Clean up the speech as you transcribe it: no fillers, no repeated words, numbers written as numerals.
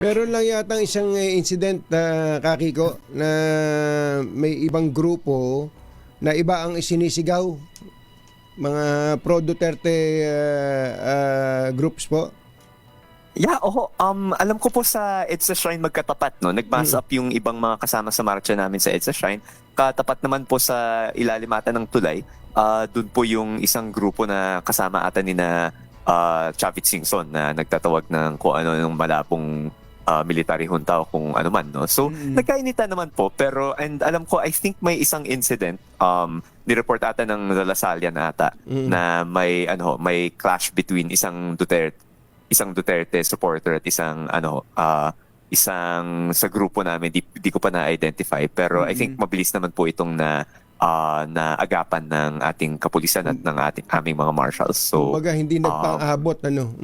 Pero lang yata isang incident na Kakiko na may ibang grupo na iba ang isinisigaw, mga pro Duterte groups po. Yeah, alam ko po sa EDSA Shrine magkatapat, no? Nag-mass up yung ibang mga kasama sa marcha namin sa EDSA Shrine. Katapat naman po sa ilalim ata ng tulay, doon po yung isang grupo na kasama ata ni na Chavit Singson na nagtatawag ng kung ano yung malabong military junta o kung ano man, no? So, nagkainita naman po, pero and alam ko, I think may isang incident, ni-report ata ng La Salle na ata, na may clash between isang Duterte supporter at isang isang sa grupo namin, di ko pa na-identify, pero I think mabilis naman po itong naagapan ng ating kapulisan at ng aming mga marshals. So Kumbaga hindi nagpang-abot ano.